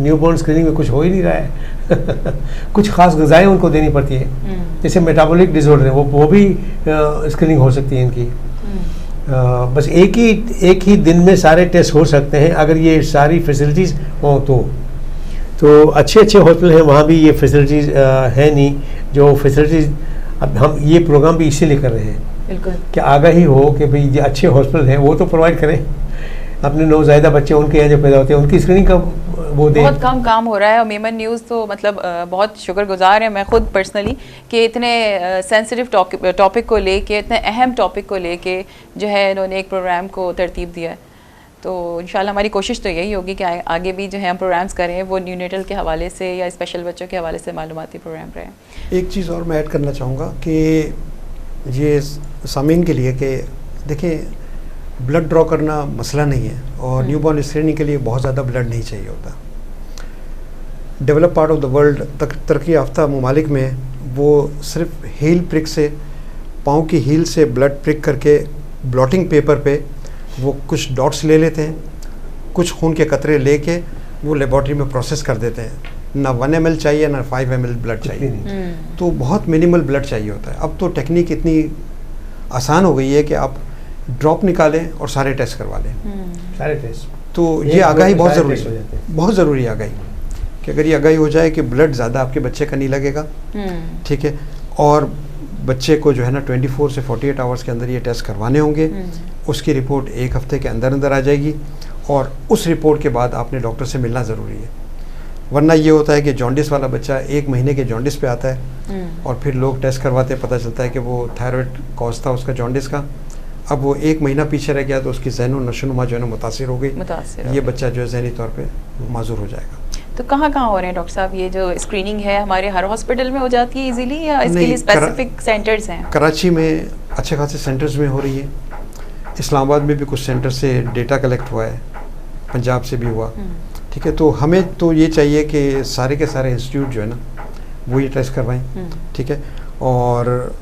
न्यूबॉर्न स्क्रीनिंग में कुछ हो ही नहीं रहा है कुछ खास ग़िज़ाएँ उनको देनी पड़ती है, जैसे मेटाबॉलिक डिसऑर्डर है वो भी स्क्रीनिंग हो सकती है इनकी। बस एक ही दिन में सारे टेस्ट हो सकते हैं अगर ये सारी फैसिलिटीज़ हों तो अच्छे हॉस्पिटल हैं वहाँ भी ये फैसिलिटीज़ है नहीं। जो फैसिलिटीज़ अब हम ये प्रोग्राम भी इसीलिए कर रहे हैं, बिल्कुल, कि आगाही हो कि भाई ये अच्छे हॉस्पिटल हैं वो तो प्रोवाइड करें, अपने नौज़ायदा बच्चे उनके यहाँ जो पैदा होते हैं उनकी स्क्रीनिंग का वो दें। बहुत कम काम हो रहा है और मेमन न्यूज़ तो मतलब बहुत शुक्रगुजार है मैं खुद पर्सनली कि इतने सेंसिटिव टॉपिक को लेके, इतने अहम टॉपिक को लेके जो है इन्होंने एक प्रोग्राम को तरतीब दिया है। तो इंशाल्लाह हमारी कोशिश तो यही होगी कि आगे भी जो है हम प्रोग्राम्स करें वो न्यूनेटल के हवाले से या स्पेशल बच्चों के हवाले से मालूमाती प्रोग्राम रहे। एक चीज़ और मैं ऐड करना चाहूँगा कि ये सामीन के लिए कि देखिए ब्लड ड्रॉ करना मसला नहीं है, और न्यूबॉर्न स्क्रीनिंग के लिए बहुत ज़्यादा ब्लड नहीं चाहिए होता। Develop part of the world तरक्की याफ्ता ममालिक में वो सिर्फ हील प्रिक से, पाँव की हील से ब्लड प्रिक करके ब्लॉटिंग पेपर पे वो कुछ डॉट्स ले लेते हैं, कुछ खून के कतरे लेके वो लेबॉर्ट्री में प्रोसेस कर देते हैं। ना 1 ml चाहिए ना 5 ml ब्लड चाहिए, तो बहुत मिनिमल ब्लड चाहिए होता है। अब तो टेक्निक इतनी आसान हो गई है कि आप ड्रॉप निकालें और सारे टेस्ट करवा लें, सारे टेस्ट। तो ये आगाही बहुत ज़रूरी है, बहुत ज़रूरी है आगाही, कि अगर ये आगाही हो जाए कि ब्लड ज़्यादा आपके बच्चे का नहीं लगेगा, ठीक है, और बच्चे को जो है ना 24 से 48 आवर्स के अंदर ये टेस्ट करवाने होंगे। उसकी रिपोर्ट 1 हफ्ते के अंदर आ जाएगी, और उस रिपोर्ट के बाद आपने डॉक्टर से मिलना ज़रूरी है। वरना ये होता है कि जॉन्डिस वाला बच्चा 1 महीने के जॉन्डिस पे आता है और फिर लोग टेस्ट करवाते पता चलता है कि वो थायराइड कॉज था उसका जॉन्डिस का। अब वो 1 महीना पीछे रह गया तो उसकी ज़हन नशोनुमा जो है ना मुतासिर हो गई, ये बच्चा जो है ज़हनी तौर पे माजूर हो जाएगा। तो कहाँ हो रहे हैं डॉक्टर साहब ये जो स्क्रीनिंग है? हमारे हर हॉस्पिटल में हो जाती है इजीली या इसके लिए स्पेसिफिक सेंटर्स हैं? कराची में अच्छे खासे सेंटर्स में हो रही है, इस्लामाबाद में भी कुछ सेंटर से डेटा कलेक्ट हुआ है, पंजाब से भी हुआ, ठीक है। तो हमें तो ये चाहिए कि सारे के सारे इंस्टीट्यूट जो है ना वो ये टेस्ट करवाएं, ठीक है। और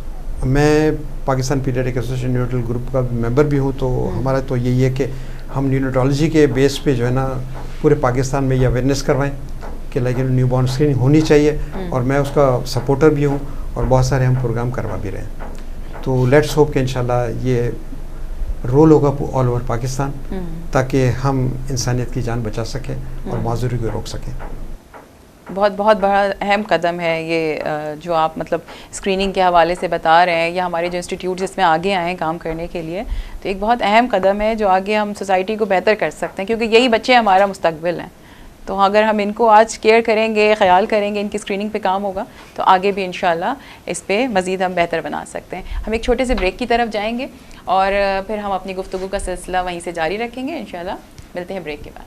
मैं Pakistan paediatric association neonatal group का मेंबर भी हूँ, तो हमारा तो यही है कि हम न्यूनेटोलॉजी के बेस पे जो है ना पूरे पाकिस्तान में ये अवेयरनेस करवाएं कि लाइक न्यूबॉर्न स्क्रीनिंग होनी चाहिए, और मैं उसका सपोर्टर भी हूँ और बहुत सारे हम प्रोग्राम करवा भी रहे हैं। तो लेट्स होप कि इंशाल्लाह ये रोल होगा ऑल ओवर पाकिस्तान, ताकि हम इंसानियत की जान बचा सकें और माजूरी को रोक सकें। बहुत बहुत बड़ा अहम कदम है ये जो आप मतलब स्क्रीनिंग के हवाले से बता रहे हैं, या हमारे जो इंस्टीट्यूट जिसमें आगे आए हैं काम करने के लिए, तो एक बहुत अहम कदम है जो आगे हम सोसाइटी को बेहतर कर सकते हैं, क्योंकि यही बच्चे हमारा मुस्तकबिल हैं। तो अगर हम इनको आज केयर करेंगे, ख्याल करेंगे, इनकी स्क्रीनिंग पे काम होगा, तो आगे भी इंशाल्लाह इस पे मज़ीद हम बेहतर बना सकते हैं। हम एक छोटे से ब्रेक की तरफ जाएंगे और फिर हम अपनी गुफ्तगू का सिलसिला वहीं से जारी रखेंगे इंशाल्लाह। मिलते हैं ब्रेक के बाद।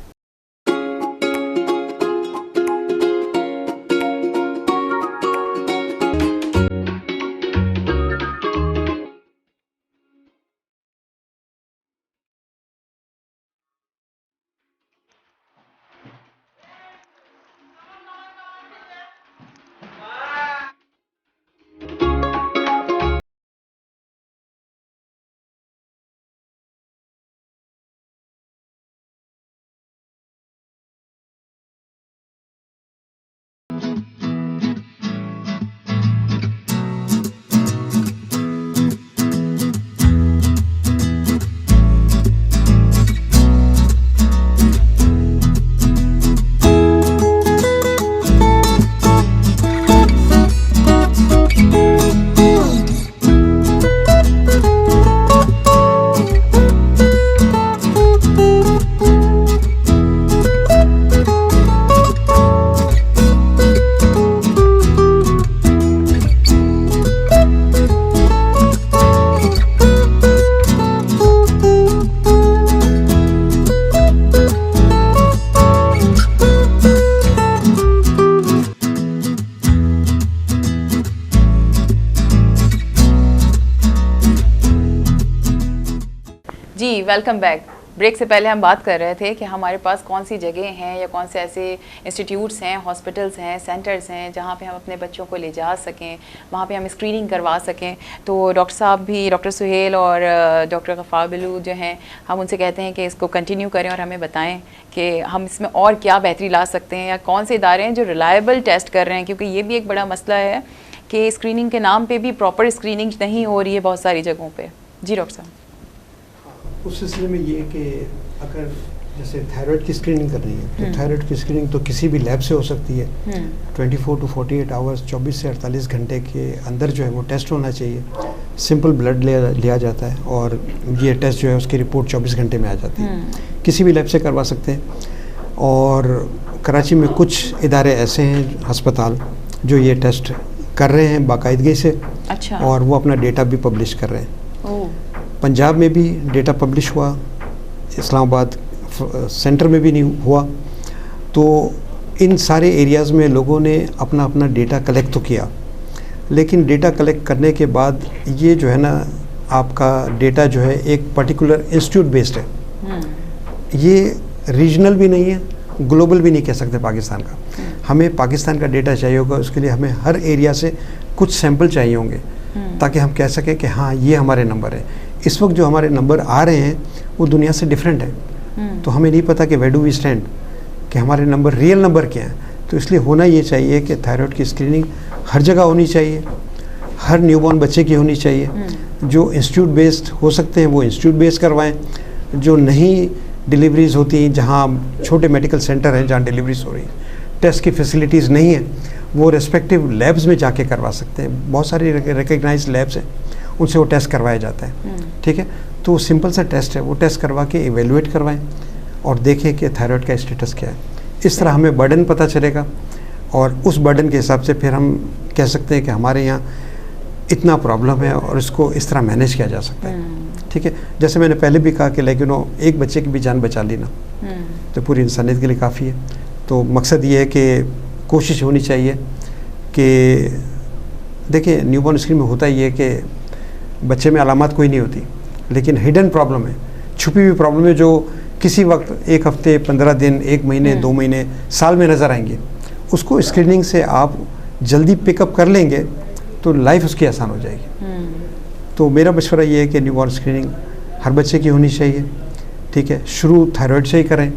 Welcome back. ब्रेक से पहले हम बात कर रहे थे कि हमारे पास कौन सी जगह हैं या कौन से ऐसे इंस्टीट्यूट्स हैं, हॉस्पिटल्स हैं, सेंटर्स हैं जहाँ पे हम अपने बच्चों को ले जा सकें, वहाँ पे हम स्क्रीनिंग करवा सकें। तो डॉक्टर साहब भी, डॉक्टर सुहेल और डॉक्टर गफ़ार बिलू जो हैं, हम उनसे कहते हैं कि इसको कंटिन्यू करें और हमें बताएं कि हम इसमें और क्या बेहतरी ला सकते हैं या कौन से इदारे हैं जो रिलायबल टेस्ट कर रहे हैं, क्योंकि ये भी एक बड़ा मसला है कि स्क्रीनिंग के नाम पे भी प्रॉपर स्क्रीनिंग नहीं हो रही है बहुत सारी जगहों पे। जी डॉक्टर साहब। उस सिलसिले में ये कि अगर जैसे थायराइड की स्क्रीनिंग कर रही है तो थायराइड की स्क्रीनिंग तो किसी भी लैब से हो सकती है। 24 to 48 आवर्स, 24 से 48 घंटे के अंदर जो है वो टेस्ट होना चाहिए। सिंपल ब्लड लिया जाता है और ये टेस्ट जो है उसकी रिपोर्ट 24 घंटे में आ जाती है। किसी भी लैब से करवा सकते हैं। और कराची में कुछ इदारे ऐसे हैं, अस्पताल, जो ये टेस्ट कर रहे हैं बाकायदगी से। अच्छा। और वो अपना डेटा भी पब्लिश कर रहे हैं। पंजाब में भी डेटा पब्लिश हुआ, इस्लामाबाद सेंटर में भी नहीं हुआ। तो इन सारे एरियाज़ में लोगों ने अपना अपना डेटा कलेक्ट तो किया, लेकिन डेटा कलेक्ट करने के बाद ये जो है ना, आपका डेटा जो है एक पर्टिकुलर इंस्टीट्यूट बेस्ड है। ये रीजनल भी नहीं है, ग्लोबल भी नहीं कह सकते पाकिस्तान का। हमें पाकिस्तान का डेटा चाहिए होगा, उसके लिए हमें हर एरिया से कुछ सैंपल चाहिए होंगे ताकि हम कह सकें कि हाँ ये हमारे नंबर है। इस वक्त जो हमारे नंबर आ रहे हैं वो दुनिया से डिफरेंट है, तो हमें नहीं पता कि वेयर डू वी स्टैंड, कि हमारे नंबर रियल नंबर क्या हैं। तो इसलिए होना ये चाहिए कि थायराइड की स्क्रीनिंग हर जगह होनी चाहिए, हर न्यूबॉर्न बच्चे की होनी चाहिए। जो इंस्टीट्यूट बेस्ड हो सकते हैं वो इंस्टीट्यूट बेस्ड करवाएं, जो नहीं डिलीवरीज होती हैं, जहाँ छोटे मेडिकल सेंटर हैं जहाँ डिलीवरीज हो रही है, टेस्ट की फैसिलिटीज़ नहीं है, वो रेस्पेक्टिव लैब्स में जाके करवा सकते हैं। बहुत सारी रिकग्नाइज लैब्स हैं, उनसे वो टेस्ट करवाया जाता है। ठीक है, तो सिंपल सा टेस्ट है, वो टेस्ट करवा के इवेलुएट करवाएं और देखें कि थायराइड का स्टेटस क्या है। इस तरह हमें बर्डन पता चलेगा और उस बर्डन के हिसाब से फिर हम कह सकते हैं कि हमारे यहाँ इतना प्रॉब्लम है और इसको इस तरह मैनेज किया जा सकता है। ठीक है, जैसे मैंने पहले भी कहा कि लेकिन एक बच्चे की भी जान बचा ली ना तो पूरी इंसानियत के लिए काफ़ी है। तो मकसद ये है कि कोशिश होनी चाहिए कि देखिए, न्यूबॉर्न स्क्रीन में होता ही है कि बच्चे में अलामत कोई नहीं होती, लेकिन हिडन प्रॉब्लम है, छुपी हुई प्रॉब्लम है, जो किसी वक्त 1 हफ्ते, 15 दिन, 1 महीने, 2 महीने, साल में नज़र आएंगे। उसको स्क्रीनिंग से आप जल्दी पिकअप कर लेंगे तो लाइफ उसकी आसान हो जाएगी। तो मेरा मशवरा ये है कि न्यूबॉर्न स्क्रीनिंग हर बच्चे की होनी चाहिए। ठीक है, शुरू थायराइड से ही करें,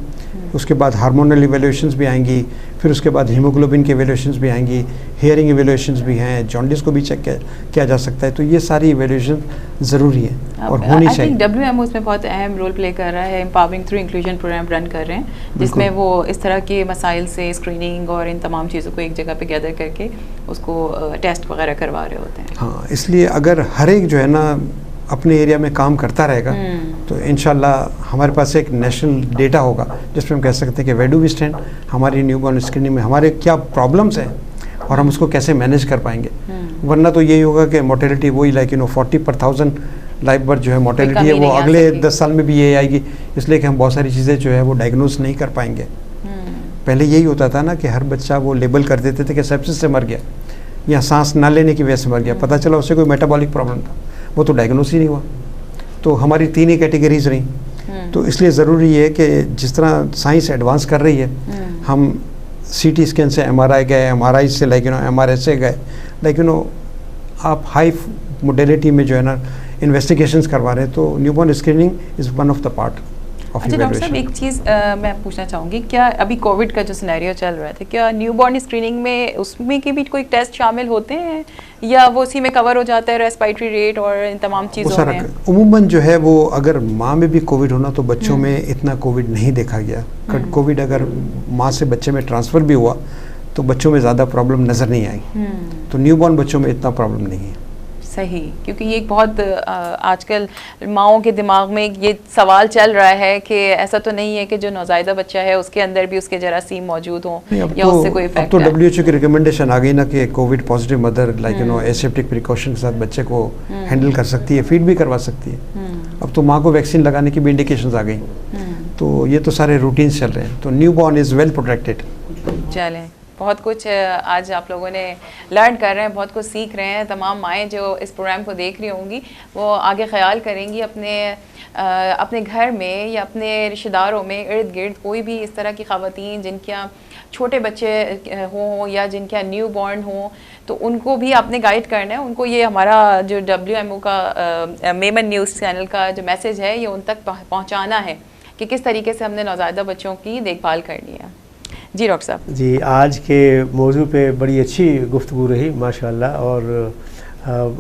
उसके बाद हार्मोनल इवेल्यूएशंस भी आएंगी, फिर उसके बाद हीमोग्लोबिन के इवेल्यूएशंस भी आएंगी, हियरिंग इवेल्यूएशंस भी हैं, जॉन्डिस को भी चेक किया जा सकता है। तो ये सारी इवेल्यूएशन ज़रूरी है और होनी चाहिए। WMO इसमें बहुत अहम रोल प्ले कर रहा है, empowering through inclusion program run कर रहे हैं, जिसमें वो इस तरह के मसाइल से स्क्रीनिंग और इन तमाम चीज़ों को एक जगह पे गैदर करके उसको टेस्ट वगैरह करवा रहे होते हैं। हाँ, इसलिए अगर हर एक जो है ना अपने एरिया में काम करता रहेगा तो इंशाल्लाह हमारे पास एक नेशनल डेटा होगा जिसमें हम कह सकते हैं कि वेयर डू वी स्टैंड, हमारी न्यूबॉर्न स्क्रीनिंग में हमारे क्या प्रॉब्लम्स हैं और हम उसको कैसे मैनेज कर पाएंगे। वरना तो यही होगा कि मोर्टेलिटी वही 40/1000 लाइफ बर्थ जो है मोर्टेलिटी है, वो अगले 10 साल में भी ये आएगी, इसलिए कि हम बहुत सारी चीज़ें जो है वो डायग्नोज नहीं कर पाएंगे। पहले यही होता था ना कि हर बच्चा वो लेबल कर देते थे कि सेप्सिस से मर गया या सांस ना लेने की वजह से मर गया, पता चला उससे कोई मेटाबॉलिक प्रॉब्लम था, वो तो डायग्नोस ही नहीं हुआ। तो हमारी 3 ही कैटेगरीज रही। तो इसलिए ज़रूरी है कि जिस तरह साइंस एडवांस कर रही है, हम CT स्कैन से MRI गए, MRI से MRI से गए, लेकिन आप हाई मोडेलिटी में जो है ना इन्वेस्टिगेशंस करवा रहे हैं। तो newborn screening is one of the part. अच्छा डॉक्टर साहब, एक चीज़ मैं पूछना चाहूँगी, क्या अभी कोविड का जो सिनेरियो चल रहा था, क्या न्यूबॉर्न स्क्रीनिंग में उसमें के भी कोई टेस्ट शामिल होते हैं या वो उसी में कवर हो जाता है, रेस्पिरेटरी रेट और इन तमाम चीज़ों में? उमूमन जो है वो अगर माँ में भी कोविड होना तो बच्चों में इतना कोविड नहीं देखा गया। कोविड अगर माँ से बच्चे में ट्रांसफ़र भी हुआ तो बच्चों में ज़्यादा प्रॉब्लम नज़र नहीं आई। तो न्यूबॉर्न बच्चों में इतना प्रॉब्लम नहीं है। सही, क्योंकि ये बहुत आजकल माओं के दिमाग में ये सवाल चल रहा है कि ऐसा तो नहीं है कि जो नौज़ायदा बच्चा है उसके अंदर भी उसके जरासीम मौजूद हों या उससे कोई इफेक्ट। अब तो WHO की रिकमेंडेशन आ गई ना कि Covid positive mother aseptic precaution के साथ बच्चे को हैंडल कर सकती है, फीड भी करवा सकती है। अब तो माँ को वैक्सीन लगाने की भी इंडिकेशंस आ गई। तो ये तो सारे रूटीन्स चल रहे हैं। तो न्यूबॉर्न इज़ वेल प्रोटेक्टेड। चलें, बहुत कुछ आज आप लोगों ने लर्न कर रहे हैं, बहुत कुछ सीख रहे हैं। तमाम माएँ जो इस प्रोग्राम को देख रही होंगी वो आगे ख्याल करेंगी अपने अपने घर में या अपने रिश्तेदारों में इर्द गिर्द कोई भी इस तरह की ख़वातीन जिनके यहाँ छोटे बच्चे हों या जिनके यहाँ न्यू बॉर्न हों, तो उनको भी आपने गाइड करना है, उनको ये हमारा जो WMO का मेमन न्यूज़ चैनल का जो मैसेज है ये उन तक पहुँचाना है कि किस तरीके से हमने नौज़ायदा बच्चों की देखभाल करनी है। जी डॉक्टर साहब। जी, आज के मौजू पे बड़ी अच्छी गुफ्तगू रही माशाल्लाह, और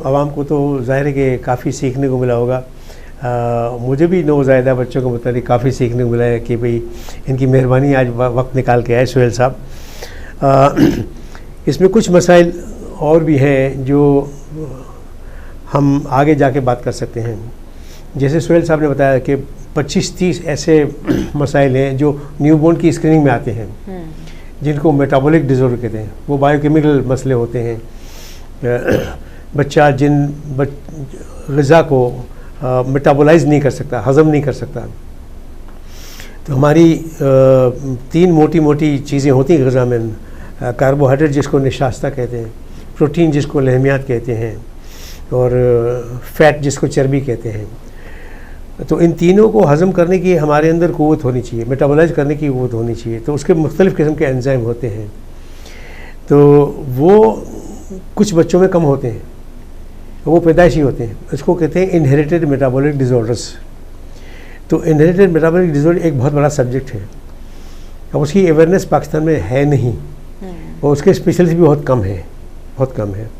आवाम को तो ज़ाहिर है कि काफ़ी सीखने को मिला होगा। मुझे भी नौज़ायदा बच्चों के मुताबिक काफ़ी सीखने को मिला है कि भाई इनकी मेहरबानी आज वक्त निकाल के आए सुहेल साहब। इसमें कुछ मसाइल और भी हैं जो हम आगे जाके बात कर सकते हैं। जैसे सुहेल साहब ने बताया कि 25-30 ऐसे मसाइल हैं जो न्यूबॉर्न की स्क्रीनिंग में आते हैं, जिनको मेटाबॉलिक डिसऑर्डर कहते हैं। वो बायोकेमिकल मसले होते हैं। बच्चा जिन ग़िज़ा को मेटाबोलाइज नहीं कर सकता, हज़म नहीं कर सकता, तो हमारी 3 मोटी मोटी चीज़ें होती हैं ग़िज़ा में। कार्बोहाइड्रेट जिसको निशास्ता कहते हैं, प्रोटीन जिसको लहमियात कहते हैं, और फ़ैट जिसको चर्बी कहते हैं। तो इन तीनों को हज़म करने की हमारे अंदर क़ुव्वत होनी चाहिए, मेटाबोलाइज करने की क़ुव्वत होनी चाहिए। तो उसके मुख्तलिफ़ किस्म के एंजाइम होते हैं, तो वो कुछ बच्चों में कम होते हैं, वो पैदाइशी होते हैं। इसको कहते हैं इनहेरिटेड मेटाबॉलिक डिसऑर्डर्स। तो इनहेरिटेड मेटाबॉलिक डिसऑर्डर एक बहुत बड़ा सब्जेक्ट है। अब उसकी अवेयरनेस पाकिस्तान में है नहीं, और उसके स्पेशलिस्ट भी बहुत कम है।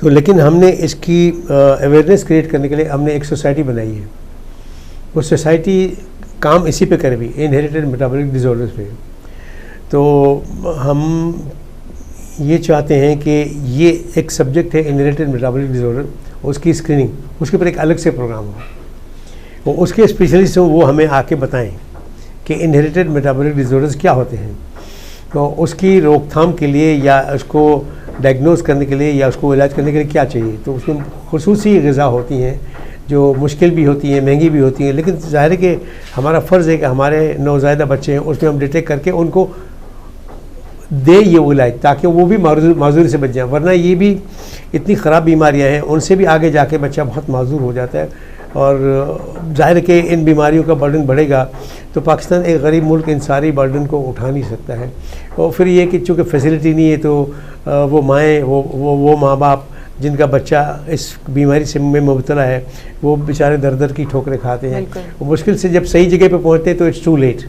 तो लेकिन हमने इसकी अवेयरनेस क्रिएट करने के लिए हमने एक सोसाइटी बनाई है। वो सोसाइटी काम इसी पे करे भी, इनहेरिटेड मेटाबॉलिक डिसऑर्डर्स पे। तो हम ये चाहते हैं कि ये एक सब्जेक्ट है इनहेरिटेड मेटाबॉलिक डिसऑर्डर, उसकी स्क्रीनिंग, उसके ऊपर एक अलग से प्रोग्राम हो, वो उसके स्पेशलिस्ट हो, वो हमें आके बताएं कि इनहेरिटेड मेटाबॉलिक डिसऑर्डर्स क्या होते हैं। तो उसकी रोकथाम के लिए या उसको डायग्नोज करने के लिए या उसको इलाज करने के लिए क्या चाहिए। तो उसमें खुसूसी ग़िज़ा होती हैं जो मुश्किल भी होती हैं, महंगी भी होती हैं, लेकिन ज़ाहिर है कि हमारा फ़र्ज़ है कि हमारे नौज़ायदा बच्चे हैं उसमें हम डिटेक्ट करके उनको दे ये इलाज, ताकि वो भी माजूरी से बच जाएँ। वरना ये भी इतनी ख़राब बीमारियां हैं, उनसे भी आगे जाके बच्चा बहुत माजूर हो जाता है, और ज़ाहिर है कि इन बीमारियों का बर्डन बढ़ेगा तो पाकिस्तान एक गरीब मुल्क इन सारी बर्डन को उठा नहीं सकता है। और फिर ये कि चूँकि फैसिलिटी नहीं है, तो वो माएँ, वो माँ बाप जिनका बच्चा इस बीमारी से में मुब्तला है, वो बेचारे दर दर की ठोकरें खाते हैं। वो मुश्किल से जब सही जगह पे पहुँचते हैं तो इट्स टू लेट,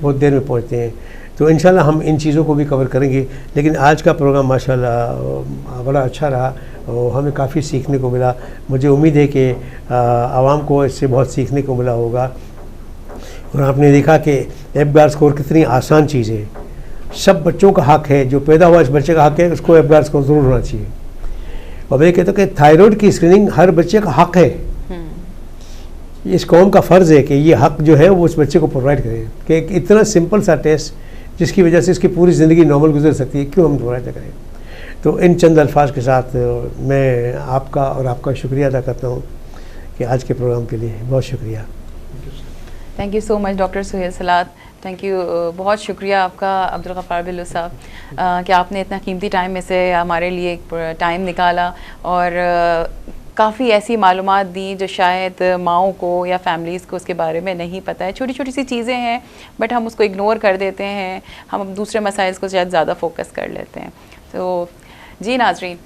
बहुत देर में पहुँचते हैं। तो इंशाल्लाह हम इन चीज़ों को भी कवर करेंगे। लेकिन आज का प्रोग्राम माशाल्लाह बड़ा अच्छा रहा और हमें काफ़ी सीखने को मिला। मुझे उम्मीद है कि आवाम को इससे बहुत सीखने को मिला होगा। और आपने देखा कि एफगार स्कोर कितनी आसान चीज़ है, सब बच्चों का हक है, जो पैदा हुआ इस बच्चे का हक है, उसको एफगार स्कोर ज़रूर होना चाहिए। और मैं कहता हूँ कि थायराइड की स्क्रीनिंग हर बच्चे का हक है। इस कौम का फ़र्ज़ है कि ये हक जो है वो उस बच्चे को प्रोवाइड करें, कि इतना सिंपल सा टेस्ट जिसकी वजह से इसकी पूरी ज़िंदगी नॉर्मल गुजर सकती है, क्यों हम प्रोवाइड करें। तो इन चंद अल्फाज के साथ मैं आपका और आपका शुक्रिया अदा करता हूँ कि आज के प्रोग्राम के लिए बहुत शुक्रिया। Thank you so much doctor Suhail Salat, thank you, बहुत शुक्रिया आपका अब्दुल गफ़ार बिल्लू साहब कि आपने इतना कीमती टाइम में से हमारे लिए एक टाइम निकाला और काफ़ी ऐसी मालूमात दी जो शायद माओं को या फैमिलीज़ को उसके बारे में नहीं पता है। छोटी छोटी सी चीज़ें हैं बट हम उसको इग्नोर कर देते हैं, हम दूसरे मसाइल को शायद ज़्यादा फोकस कर लेते हैं। तो जी नाजरीन,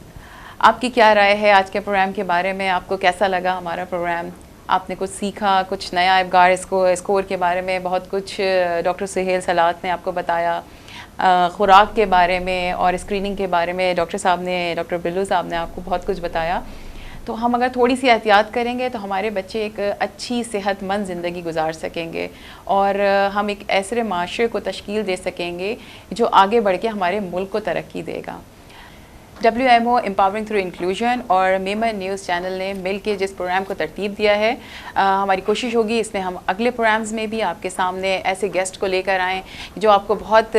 आपकी क्या राय है आज के प्रोग्राम के बारे में? आपको कैसा लगा हमारा प्रोग्राम? आपने कुछ सीखा, कुछ नया एफगार स्कोर के बारे में बहुत कुछ डॉक्टर सुहेल सलात ने आपको बताया, ख़ुराक के बारे में और स्क्रीनिंग के बारे में डॉक्टर बिल्लू साहब ने आपको बहुत कुछ बताया। तो हम अगर थोड़ी सी एहतियात करेंगे तो हमारे बच्चे एक अच्छी सेहतमंद ज़िंदगी गुजार सकेंगे और हम एक ऐसे माशरे को तश्कील दे सकेंगे जो आगे बढ़ के हमारे मुल्क को तरक्की देगा। WMO एम्पावरिंग थ्रू इंक्लूजन और मेमन न्यूज़ चैनल ने मिल के जिस प्रोग्राम को तरतीब दिया है, हमारी कोशिश होगी इसमें हम अगले प्रोग्राम्स में भी आपके सामने ऐसे गेस्ट को लेकर आएँ जो आपको बहुत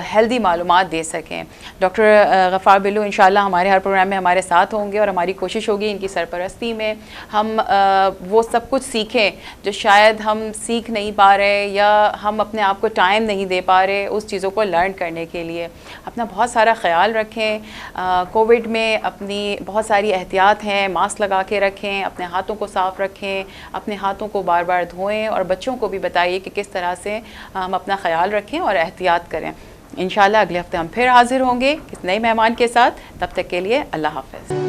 हेल्दी मालूमात दे सकें। डॉक्टर गफ़ार बिल्लू इंशाल्लाह हमारे हर प्रोग्राम में हमारे साथ होंगे और हमारी कोशिश होगी इनकी सरपरस्ती में हम वो सब कुछ सीखें जो शायद हम सीख नहीं पा रहे या हम अपने आप को टाइम नहीं दे पा रहे उस चीज़ों को लर्न करने के लिए। अपना बहुत सारा ख्याल रखें, कोविड में अपनी बहुत सारी एहतियात हैं, मास्क लगा के रखें, अपने हाथों को साफ़ रखें, अपने हाथों को बार बार धोएं और बच्चों को भी बताइए कि किस तरह से हम अपना ख्याल रखें और एहतियात करें। इंशाल्लाह अगले हफ्ते हम फिर हाजिर होंगे इस नए मेहमान के साथ। तब तक के लिए अल्लाह हाफ़िज़।